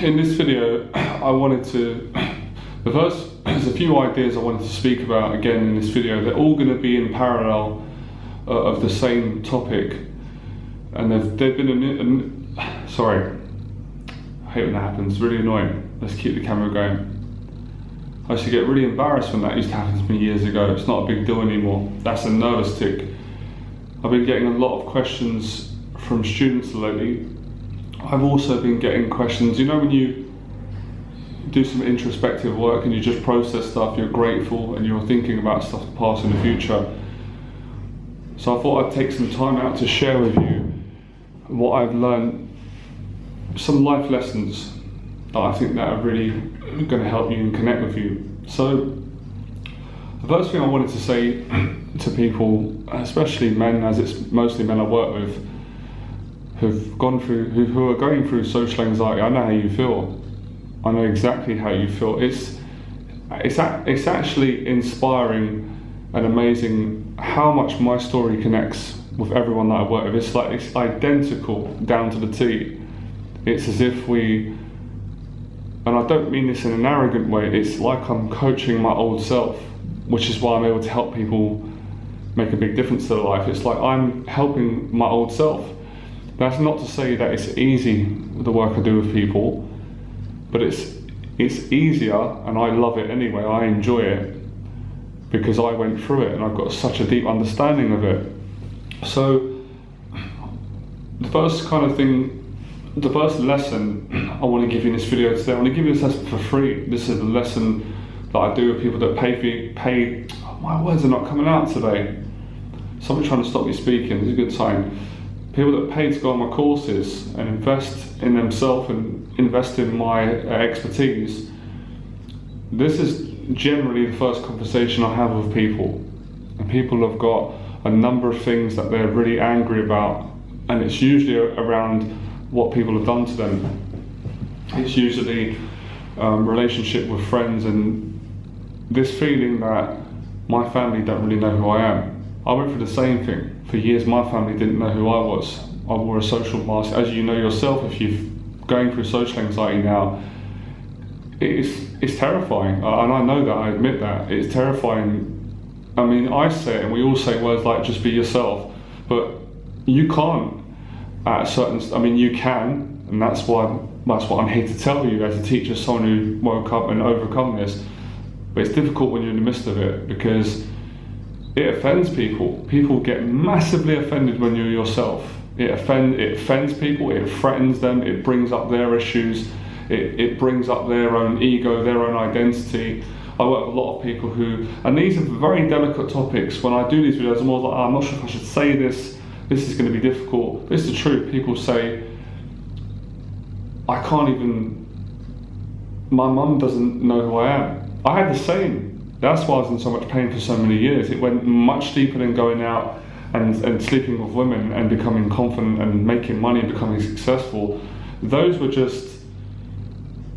in this video, there's a few ideas I wanted to speak about again in this video. They're all going to be in parallel of the same topic, and they've been sorry, I hate when that happens, it's really annoying. Let's keep the camera going. I used to get really embarrassed when that used to happen to me years ago. It's not a big deal anymore. That's a nervous tick. I've been getting a lot of questions from students lately. I've also been getting questions, you know, when you do some introspective work and you just process stuff, you're grateful and you're thinking about stuff to pass in the future. So I thought I'd take some time out to share with you what I've learned, some life lessons that I think that are really going to help you and connect with you. So the first thing I wanted to say to people, especially men, as it's mostly men I work with, who are going through social anxiety. I know how you feel. I know exactly how you feel. It's actually inspiring and amazing how much my story connects with everyone that I work with. It's identical down to the T. It's as if and I don't mean this in an arrogant way, it's like I'm coaching my old self, which is why I'm able to help people make a big difference to their life. It's like I'm helping my old self. That's not to say that it's easy, the work I do with people, but it's easier, and I love it anyway. I enjoy it because I went through it and I've got such a deep understanding of it. So the first lesson I want to give you in this video today, I want to give you this lesson for free. This is the lesson that I do with people that pay. My words are not coming out today. Someone's trying to stop me speaking. It's a good sign. People that pay to go on my courses and invest in themselves and invest in my expertise. This is generally the first conversation I have with people. And people have got a number of things that they're really angry about, and it's usually around what people have done to them. It's usually relationship with friends and this feeling that my family don't really know who I am. I went through the same thing. For years my family didn't know who I was. I wore a social mask. As you know yourself, if you're going through social anxiety now, it's terrifying. And I know that, I admit that. It's terrifying. I mean, I say it and we all say words like just be yourself, but you can't at a certain, you can, and that's what I'm here to tell you as a teacher, someone who woke up and overcome this. But it's difficult when you're in the midst of it because it offends people. People get massively offended when you're yourself. It offends people, it threatens them, it brings up their issues, it brings up their own ego, their own identity. I work with a lot of people and these are very delicate topics. When I do these videos, I'm always like, I'm not sure if I should say this is going to be difficult. This is the truth. People say, my mum doesn't know who I am. I had the same. That's why I was in so much pain for so many years. It went much deeper than going out and sleeping with women and becoming confident and making money and becoming successful. Those were just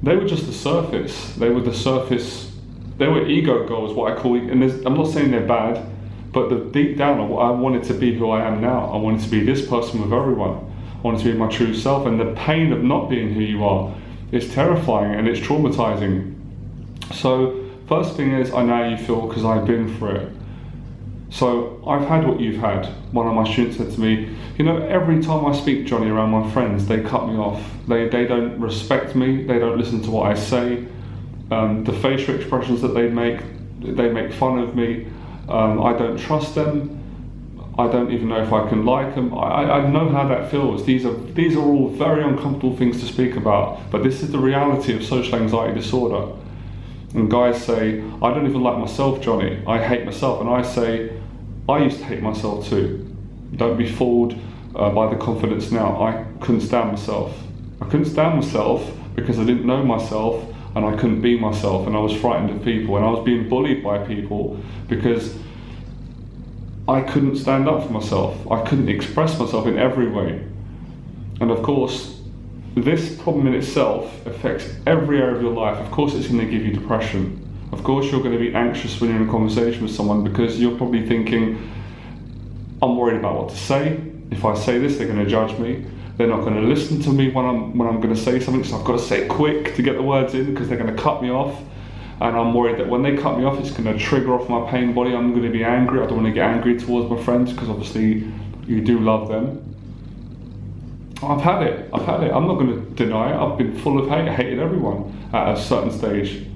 the surface. They were the surface. They were ego goals, what I call it. And I'm not saying they're bad, but the deep down, I wanted to be who I am now. I wanted to be this person with everyone. I wanted to be my true self. And the pain of not being who you are is terrifying and it's traumatizing. So first thing is, I know how you feel because I've been through it. So I've had what you've had. One of my students said to me, you know, every time I speak, Johnny, around my friends, they cut me off. They don't respect me. They don't listen to what I say. The facial expressions that they make fun of me. I don't trust them. I don't even know if I can like them. I know how that feels. These are all very uncomfortable things to speak about, but this is the reality of social anxiety disorder. And guys say, I don't even like myself, Johnny. I hate myself. And I say, I used to hate myself too. Don't be fooled by the confidence now. I couldn't stand myself. I couldn't stand myself because I didn't know myself and I couldn't be myself, and I was frightened of people and I was being bullied by people because I couldn't stand up for myself. I couldn't express myself in every way. And of course, this problem in itself affects every area of your life. Of course it's going to give you depression. Of course you're going to be anxious when you're in a conversation with someone because you're probably thinking, I'm worried about what to say, If I say this, they're going to judge me. They're not going to listen to me when I'm going to say something, so I've got to say it quick to get the words in, because they're going to cut me off. And I'm worried that when they cut me off, it's going to trigger off my pain body. I'm going to be angry. I don't want to get angry towards my friends, because obviously you do love them. I've had it. I'm not going to deny it. I've been full of hate. I hated everyone at a certain stage,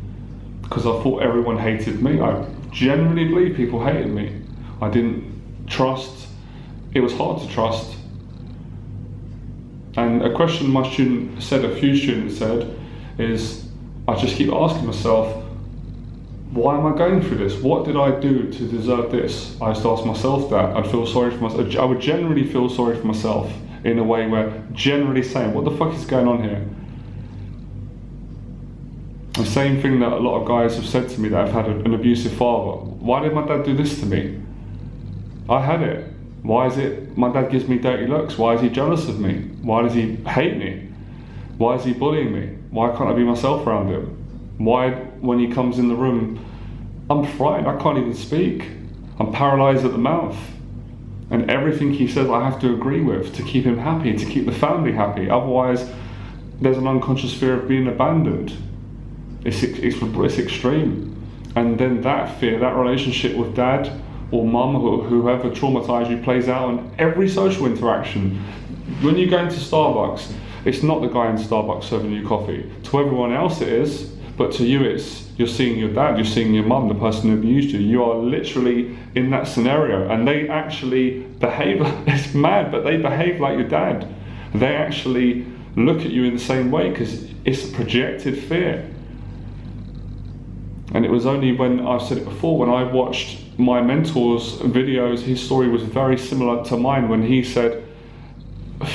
because I thought everyone hated me. I genuinely believe people hated me. I didn't trust. It was hard to trust. And a question my student said, a few students said, is I just keep asking myself, why am I going through this? What did I do to deserve this? I used to ask myself that. I'd feel sorry for myself. I would generally feel sorry for myself in a way where generally saying, what the fuck is going on here? The same thing that a lot of guys have said to me that have had an abusive father. Why did my dad do this to me? I had it. Why is it my dad gives me dirty looks? Why is he jealous of me? Why does he hate me? Why is he bullying me? Why can't I be myself around him? Why, when he comes in the room, I'm frightened, I can't even speak. I'm paralyzed at the mouth. And everything he says I have to agree with to keep him happy, to keep the family happy. Otherwise, there's an unconscious fear of being abandoned. It's extreme. And then that fear, that relationship with dad or mum or whoever traumatized you plays out in every social interaction. When you go into Starbucks, it's not the guy in Starbucks serving you coffee. To everyone else it is, but to you it's, you're seeing your dad, you're seeing your mum, the person who abused you. You are literally in that scenario, and they actually behave, it's mad, but they behave like your dad. They actually look at you in the same way, because it's a projected fear. And it was only when, I've said it before, when I watched my mentor's videos, his story was very similar to mine, when he said,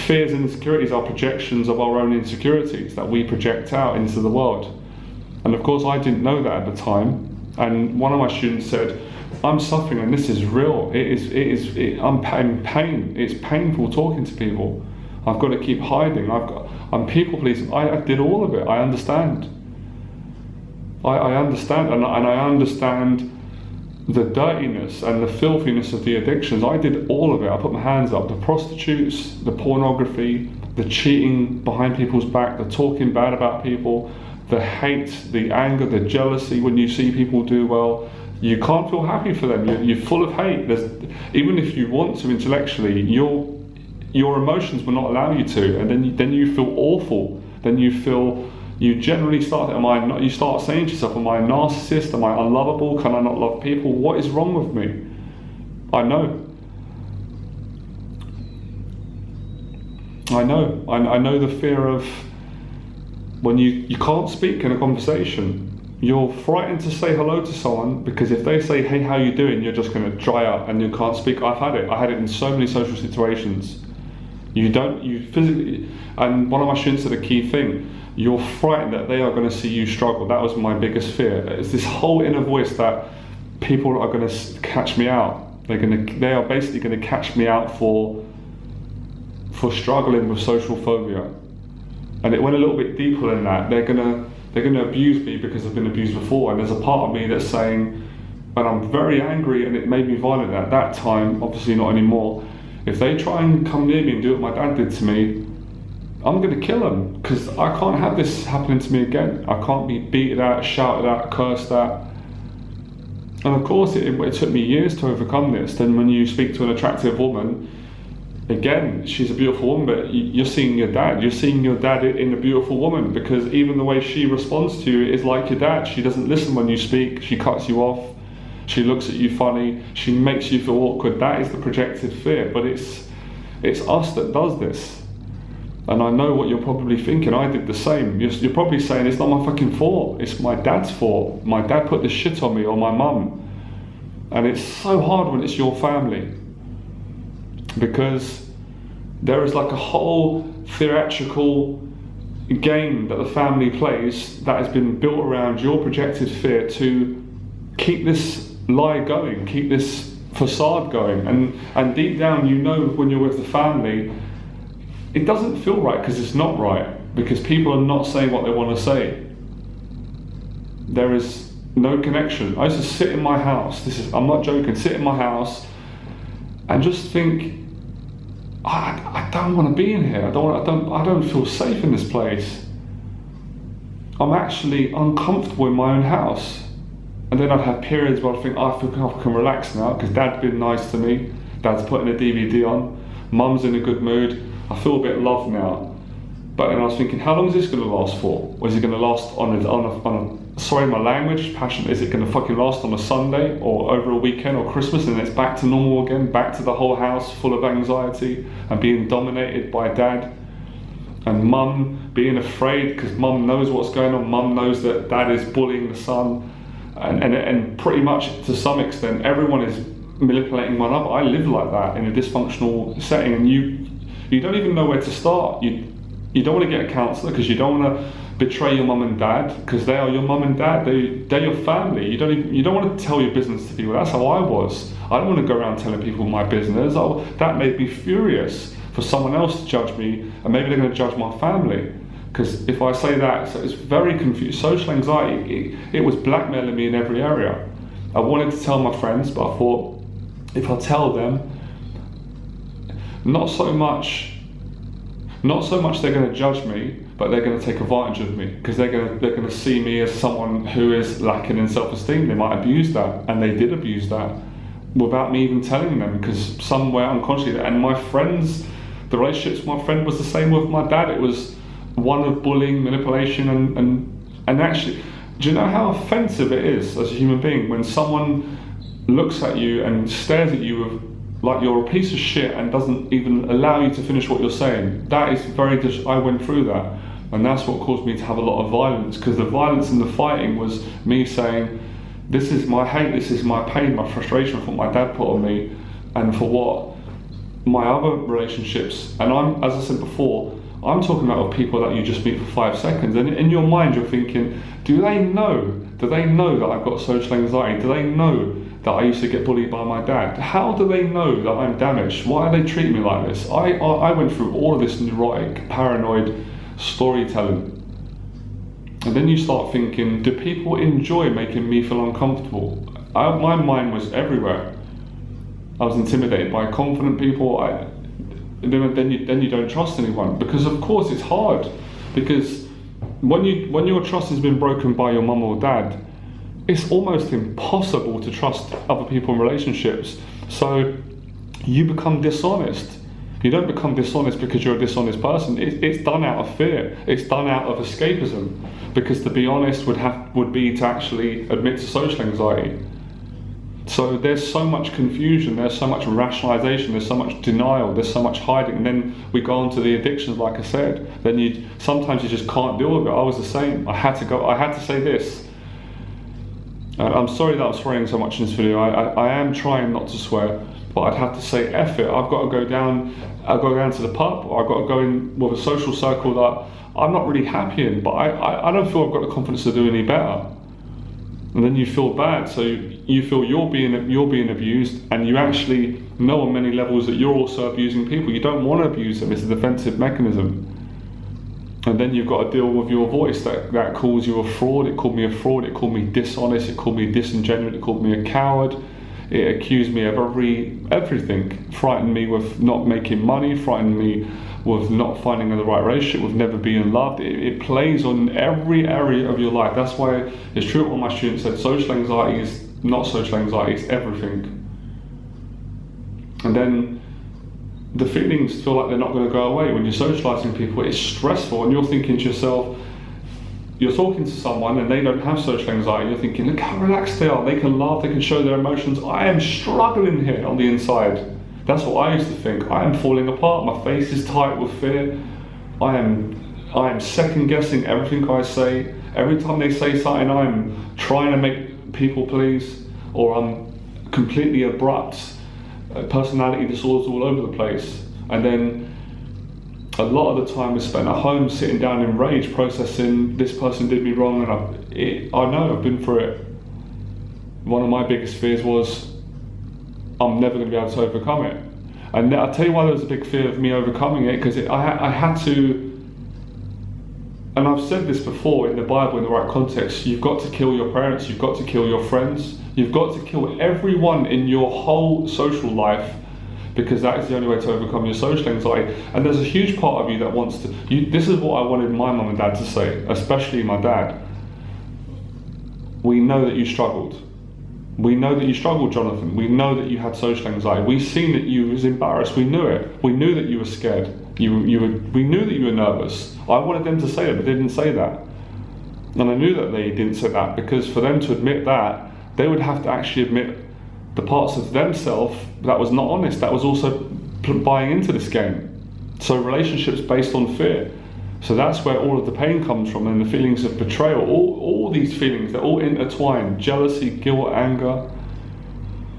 fears and insecurities are projections of our own insecurities that we project out into the world. And of course I didn't know that at the time. And one of my students said, I'm suffering and this is real. I'm in pain. It's painful talking to people. I've got to keep hiding. I'm people pleasing. I did all of it. I understand. I understand, and I understand the dirtiness and the filthiness of the addictions. I did all of it. I put my hands up. The prostitutes, the pornography, the cheating behind people's back, the talking bad about people, the hate, the anger, the jealousy when you see people do well. You can't feel happy for them. You're full of hate. Even if you want to intellectually, your emotions will not allow you to, and then you feel awful. Then you generally start, you start saying to yourself, am I a narcissist? Am I unlovable? Can I not love people? What is wrong with me? I know. I know the fear of when you can't speak in a conversation. You're frightened to say hello to someone, because if they say, hey, how you doing? You're just going to dry up and you can't speak. I've had it. I had it in so many social situations. You physically, and one of my students said a key thing, you're frightened that they are going to see you struggle. That was my biggest fear. It's this whole inner voice that people are going to catch me out. They are basically going to catch me out for struggling with social phobia. And it went a little bit deeper than that. They're going to abuse me because I've been abused before. And there's a part of me that's saying, and I'm very angry, and it made me violent at that time, obviously not anymore. If they try and come near me and do what my dad did to me, I'm going to kill them, because I can't have this happening to me again. I can't be beaten at, shouted at, cursed at. And of course it took me years to overcome this. Then when you speak to an attractive woman, again, she's a beautiful woman, but you're seeing your dad. You're seeing your dad in a beautiful woman, because even the way she responds to you is like your dad. She doesn't listen when you speak. She cuts you off. She looks at you funny. She makes you feel awkward. That is the projected fear. But it's us that does this. And I know what you're probably thinking. I did the same. You're probably saying, it's not my fucking fault. It's my dad's fault. My dad put this shit on me, or my mum. And it's so hard when it's your family, because there is like a whole theatrical game that the family plays that has been built around your projected fear to keep this lie going, keep this facade going. And deep down, you know, when you're with the family, it doesn't feel right, because it's not right, because people are not saying what they want to say. There is no connection. I used to sit in my house, I'm not joking, sit in my house and just think, I don't want to be in here. I don't feel safe in this place. I'm actually uncomfortable in my own house. And then I'd have periods where I'd think, I feel I can relax now because Dad's been nice to me. Dad's putting a DVD on. Mum's in a good mood. I feel a bit loved now. But then I was thinking, how long is this going to last for? Or is it going to last on a sorry my language, passion, is it going to fucking last on a Sunday or over a weekend or Christmas and it's back to normal again, back to the whole house full of anxiety and being dominated by Dad? And Mum being afraid because Mum knows what's going on. Mum knows that Dad is bullying the son. And pretty much to some extent everyone is manipulating one another. I live like that in a dysfunctional setting, and you don't even know where to start. You don't want to get a counsellor because you don't want to betray your mum and dad because they are your mum and dad. They're your family. You don't want to tell your business to people. That's how I was. I don't want to go around telling people my business. That made me furious for someone else to judge me, and maybe they're going to judge my family. Because if I say that, so it's very confused. Social anxiety, it was blackmailing me in every area. I wanted to tell my friends, but I thought, if I tell them, not so much they're going to judge me, but they're going to take advantage of me because they're going to see me as someone who is lacking in self-esteem. They might abuse that, and they did abuse that without me even telling them, because somewhere unconsciously. And my friends, the relationships with my friend was the same with my dad. It was one of bullying, manipulation, and actually, do you know how offensive it is as a human being when someone looks at you and stares at you with, like you're a piece of shit and doesn't even allow you to finish what you're saying? That is I went through that, and that's what caused me to have a lot of violence, because the violence and the fighting was me saying, this is my hate, this is my pain, my frustration for what my dad put on me, and for what my other relationships. And as I said before, I'm talking about people that you just meet for 5 seconds, and in your mind you're thinking, do they know that I've got social anxiety? Do they know that I used to get bullied by my dad? How do they know that I'm damaged? Why are they treating me like this? I went through all of this neurotic, paranoid storytelling. And then you start thinking, do people enjoy making me feel uncomfortable? My mind was everywhere. I was intimidated by confident people. Then you don't trust anyone, because of course it's hard, because when your trust has been broken by your mum or dad, it's almost impossible to trust other people in relationships. So you become dishonest. You don't become dishonest because you're a dishonest person. It's done out of fear. It's done out of escapism, because to be honest would be to actually admit to social anxiety. So there's so much confusion, there's so much rationalization, there's so much denial, there's so much hiding, and then we go on to the addictions, like I said. Then sometimes you just can't deal with it. I was the same. I had to say this. I'm sorry that I'm swearing so much in this video. I am trying not to swear, but I'd have to say F it. I've got to go down to the pub, or I've got to go in with a social circle that I'm not really happy in, but I don't feel I've got the confidence to do any better. And then you feel bad, so you feel you're being abused, and you actually know on many levels that you're also abusing people. You don't want to abuse them. It's a defensive mechanism. And then you've got to deal with your voice that calls you a fraud. It called me a fraud. It called me dishonest. It called me disingenuous. It called me a coward. It accused me of everything. Frightened me with not making money. Frightened me with not finding the right relationship, with never being loved. It plays on every area of your life. That's why it's true what my students said, social anxiety is not social anxiety, it's everything. And then the feelings feel like they're not going to go away. When you're socializing people, it's stressful, and you're thinking to yourself, you're talking to someone and they don't have social anxiety, you're thinking, look how relaxed they are, they can laugh, they can show their emotions. I am struggling here on the inside. That's what I used to think. I am falling apart. My face is tight with fear. I am second guessing everything I say. Every time they say something, I'm trying to make people please, or I'm completely abrupt. Personality disorders all over the place. And then a lot of the time is spent at home sitting down in rage, processing this person did me wrong, and I know I've been through it. One of my biggest fears was I'm never going to be able to overcome it. And I'll tell you why there was a big fear of me overcoming it, because I had to, and I've said this before in the Bible in the right context, you've got to kill your parents, you've got to kill your friends, you've got to kill everyone in your whole social life, because that is the only way to overcome your social anxiety. And there's a huge part of you that wants to, this is what I wanted my mum and dad to say, especially my dad. We know that you struggled. We know that you struggled, Jonathan. We know that you had social anxiety. We've seen that you was embarrassed. We knew it. We knew that you were scared. We knew that you were nervous. I wanted them to say that, but they didn't say that. And I knew that they didn't say that, because for them to admit that, they would have to actually admit the parts of themselves that was not honest, that was also buying into this game. So relationships based on fear. So that's where all of the pain comes from, and the feelings of betrayal, all these feelings, they're all intertwined. Jealousy, guilt, anger.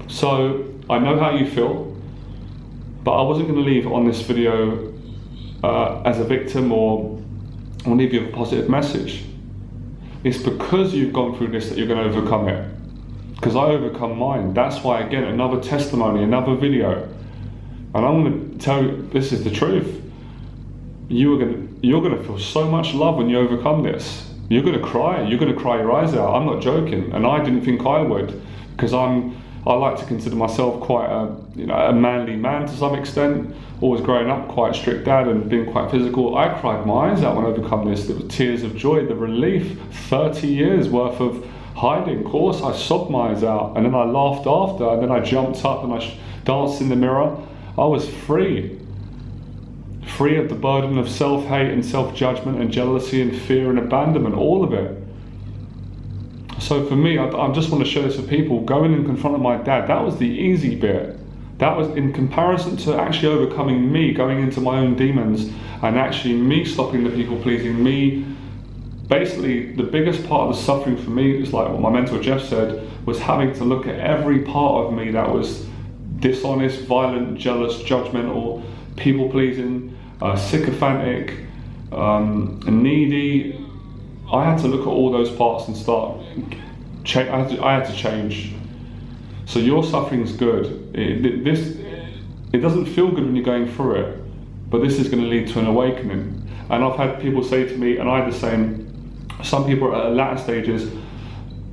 So I know how you feel, but I wasn't going to leave on this video as a victim or leave you a positive message. It's because you've gone through this that you're going to overcome it. Because I overcome mine. That's why, again, another testimony, another video. And I'm going to tell you, this is the truth. You're going to feel so much love when you overcome this. You're going to cry. You're going to cry your eyes out. I'm not joking. And I didn't think I would, because I like to consider myself quite a manly man to some extent. Always growing up, quite a strict dad and being quite physical. I cried my eyes out when I overcome this. There were tears of joy, the relief, 30 years worth of hiding. Of course, I sobbed my eyes out, and then I laughed after, and then I jumped up and I danced in the mirror. I was free. Free of the burden of self-hate and self-judgment and jealousy and fear and abandonment, all of it. So for me, I just want to share this with people. Going and confronting my dad, that was the easy bit. That was in comparison to actually overcoming me, going into my own demons, and actually me stopping the people pleasing, me. Basically, the biggest part of the suffering for me is like what my mentor Jeff said, was having to look at every part of me that was dishonest, violent, jealous, judgmental, people pleasing, sycophantic, needy. I had to look at all those parts and I had to change. So your suffering's good. It doesn't feel good when you're going through it, but this is going to lead to an awakening. And I've had people say to me, and I had the same, some people are at latter stages,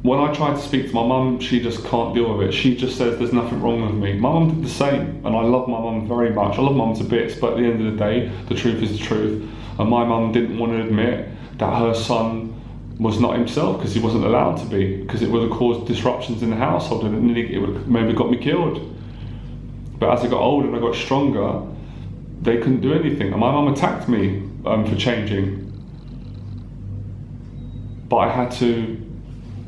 when I try to speak to my mum, she just can't deal with it. She just says there's nothing wrong with me. My mum did the same, and I love my mum very much. I love mum to bits, but at the end of the day, the truth is the truth. And my mum didn't want to admit that her son was not himself, because he wasn't allowed to be, because it would have caused disruptions in the household, and it would have maybe got me killed. But as I got older and I got stronger, they couldn't do anything. And my mum attacked me for changing. But I had to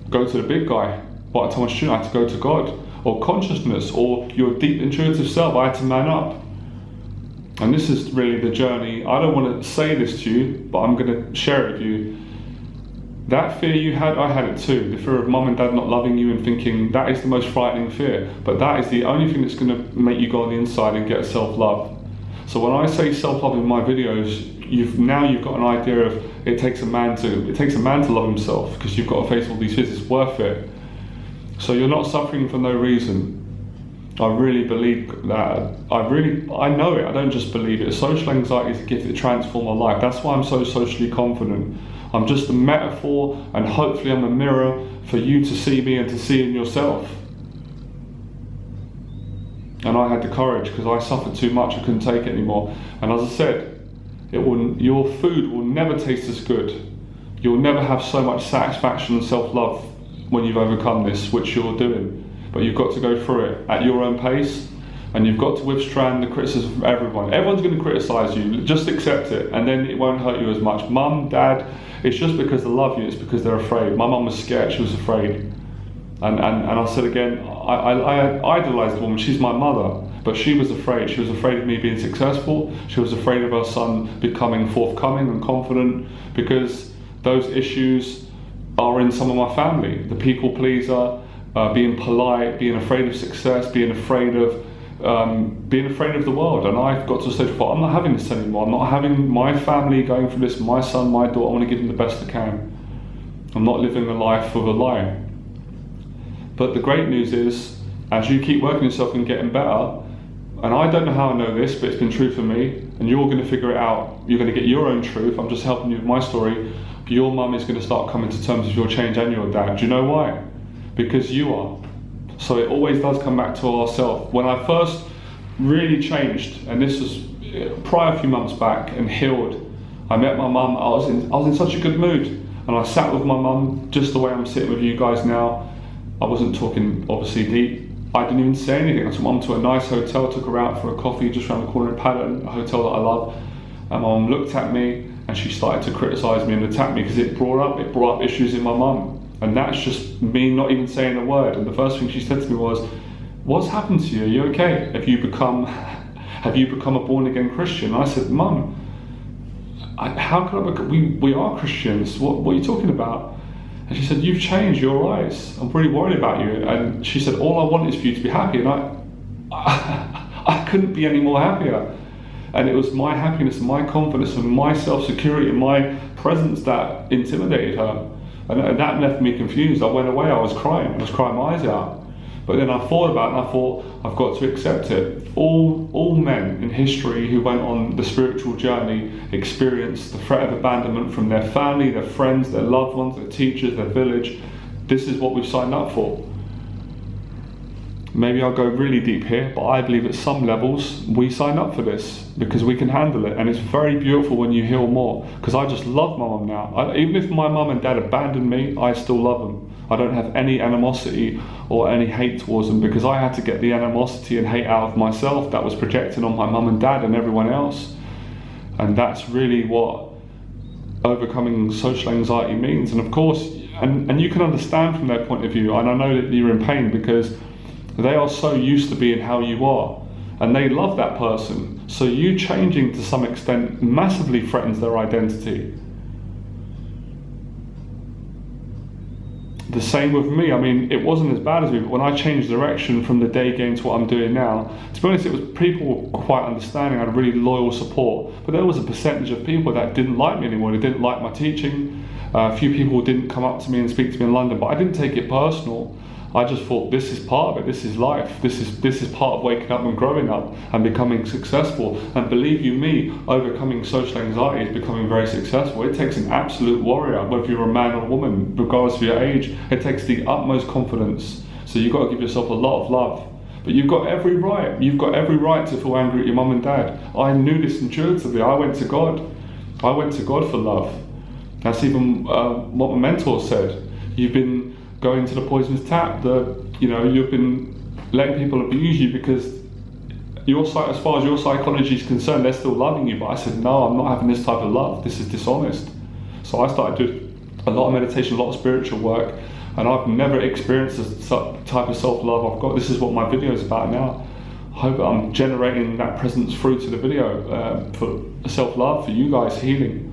go to the big guy. By the time I was student, I had to go to God, or consciousness, or your deep intuitive self. I had to man up. And this is really the journey. I don't want to say this to you, but I'm going to share it with you. That fear you had, I had it too. The fear of mum and dad not loving you and thinking that is the most frightening fear. But that is the only thing that's going to make you go on the inside and get self-love. So when I say self-love in my videos, you've got an idea of it takes a man to love himself, because you've got to face all these fears. It's worth it. So you're not suffering for no reason. I really believe that. I know it. I don't just believe it. Social anxiety is a gift that transforms my life. That's why I'm so socially confident. I'm just a metaphor, and hopefully I'm a mirror for you to see me and to see in yourself. And I had the courage, because I suffered too much. I couldn't take it anymore. And as I said, your food will never taste as good. You'll never have so much satisfaction and self-love when you've overcome this, which you're doing. But you've got to go through it at your own pace, and you've got to withstand the criticism from everyone. Everyone's going to criticize you. Just accept it, and then it won't hurt you as much. Mum, dad, it's just because they love you. It's because they're afraid. My mum was scared. She was afraid. And I said again, I idolized the woman. She's my mother, but she was afraid. She was afraid of me being successful. She was afraid of her son becoming forthcoming and confident, because those issues are in some of my family. The people pleaser, being polite, being afraid of success, being afraid of the world. And I've got to a stage where I'm not having this anymore. I'm not having my family going through this, my son, my daughter. I want to give them the best I can. I'm not living a life of a lie. But the great news is, as you keep working yourself and getting better, and I don't know how I know this, but it's been true for me, and you're going to figure it out. You're going to get your own truth. I'm just helping you with my story. Your mum is going to start coming to terms with your change, and your dad. Do you know why? Because you are. So it always does come back to ourselves. When I first really changed, and this was prior a few months back, and healed. I met my mum. I was in such a good mood, and I sat with my mum just the way I'm sitting with you guys now. I wasn't talking obviously deep. I didn't even say anything. I took mum to a nice hotel, took her out for a coffee just around the corner in Paddington, a hotel that I love. And my mum looked at me and she started to criticise me and attack me because it brought up issues in my mum. And that's just me not even saying a word. And the first thing she said to me was, "What's happened to you? Are you okay? Have you become a born again Christian?" And I said, "Mum, how could I become? We are Christians. What are you talking about?" And she said, "You've changed. You're right. I'm really worried about you." And she said, "All I want is for you to be happy." And I couldn't be any more happier. And it was my happiness and my confidence and my self-security and my presence that intimidated her. And that left me confused. I went away, I was crying my eyes out. But then I thought about it and I thought, I've got to accept it. All men in history who went on the spiritual journey experienced the threat of abandonment from their family, their friends, their loved ones, their teachers, their village. This is what we've signed up for. Maybe I'll go really deep here, but I believe at some levels we sign up for this because we can handle it, and it's very beautiful when you heal more. Because I just love my mum now. Even if my mum and dad abandoned me, I still love them. I don't have any animosity or any hate towards them because I had to get the animosity and hate out of myself that was projected on my mum and dad and everyone else. And that's really what overcoming social anxiety means. And of course, and you can understand from their point of view, and I know that you're in pain because they are so used to being how you are and they love that person. So you changing to some extent massively threatens their identity. The same with me. I mean, it wasn't as bad as me, but when I changed direction from the day game to what I'm doing now, to be honest, it was people were quite understanding. I had really loyal support, but there was a percentage of people that didn't like me anymore. They didn't like my teaching. A few people didn't come up to me and speak to me in London, but I didn't take it personal. I just thought, this is part of it, this is life, this is part of waking up and growing up and becoming successful. And believe you me, overcoming social anxiety is becoming very successful. It takes an absolute warrior, whether you're a man or a woman, regardless of your age. It takes the utmost confidence. So you've got to give yourself a lot of love. But you've got every right to feel angry at your mum and dad. I knew this intuitively. I went to God. I went to God for love. That's even what my mentor said. You've been going to the poisonous tap, you've been letting people abuse you because as far as your psychology is concerned, they're still loving you. But I said, no, I'm not having this type of love. This is dishonest. So I started doing a lot of meditation, a lot of spiritual work, and I've never experienced this type of self-love I've got. This is what my video is about now. I hope I'm generating that presence through to the video for self-love, for you guys, healing.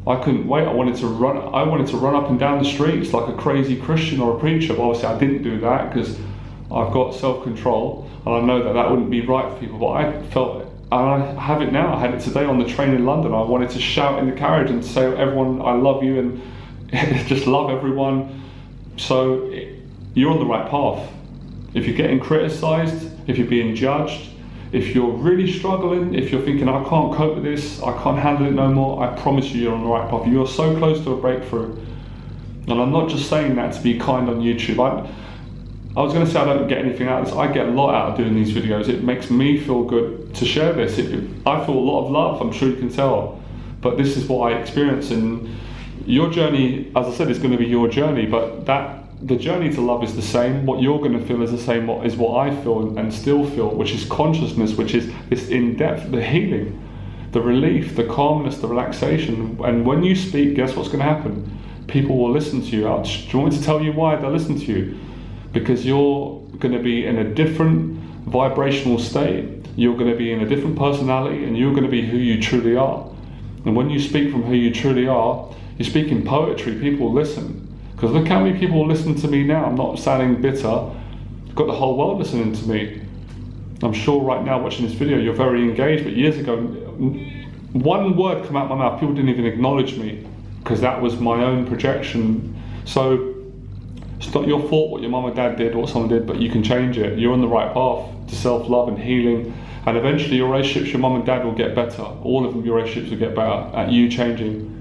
I couldn't wait. I wanted to run up and down the streets like a crazy Christian or a preacher. But obviously I didn't do that because I've got self-control and I know that wouldn't be right for people. But I felt it, and I have it now. I had it today on the train in London. I wanted to shout in the carriage and say, everyone, I love you, and just love everyone. So you're on the right path. If you're getting criticised, if you're being judged, if you're really struggling, if you're thinking, I can't cope with this, I can't handle it no more, I promise you're on the right path. You are so close to a breakthrough. And I'm not just saying that to be kind on YouTube. I was going to say I don't get anything out of this. I get a lot out of doing these videos. It makes me feel good to share this. I feel a lot of love, I'm sure you can tell. But this is what I experience. And your journey, as I said, is going to be your journey, but the journey to love is the same. What you're going to feel is the same as what I feel and still feel, which is consciousness, which is this in-depth, the healing, the relief, the calmness, the relaxation. And when you speak, guess what's going to happen? People will listen to you. Do you want me to tell you why they'll listen to you? Because you're going to be in a different vibrational state. You're going to be in a different personality, and you're going to be who you truly are. And when you speak from who you truly are, you speak in poetry, people will listen. Because look how many people listen to me now. I'm not sounding bitter. I've got the whole world listening to me. I'm sure right now watching this video you're very engaged, but years ago, one word come out of my mouth, people didn't even acknowledge me because that was my own projection. So it's not your fault what your mum or dad did or what someone did, but you can change it. You're on the right path to self-love and healing, and eventually your relationships, your mum and dad will get better. All of them, your relationships will get better at you changing.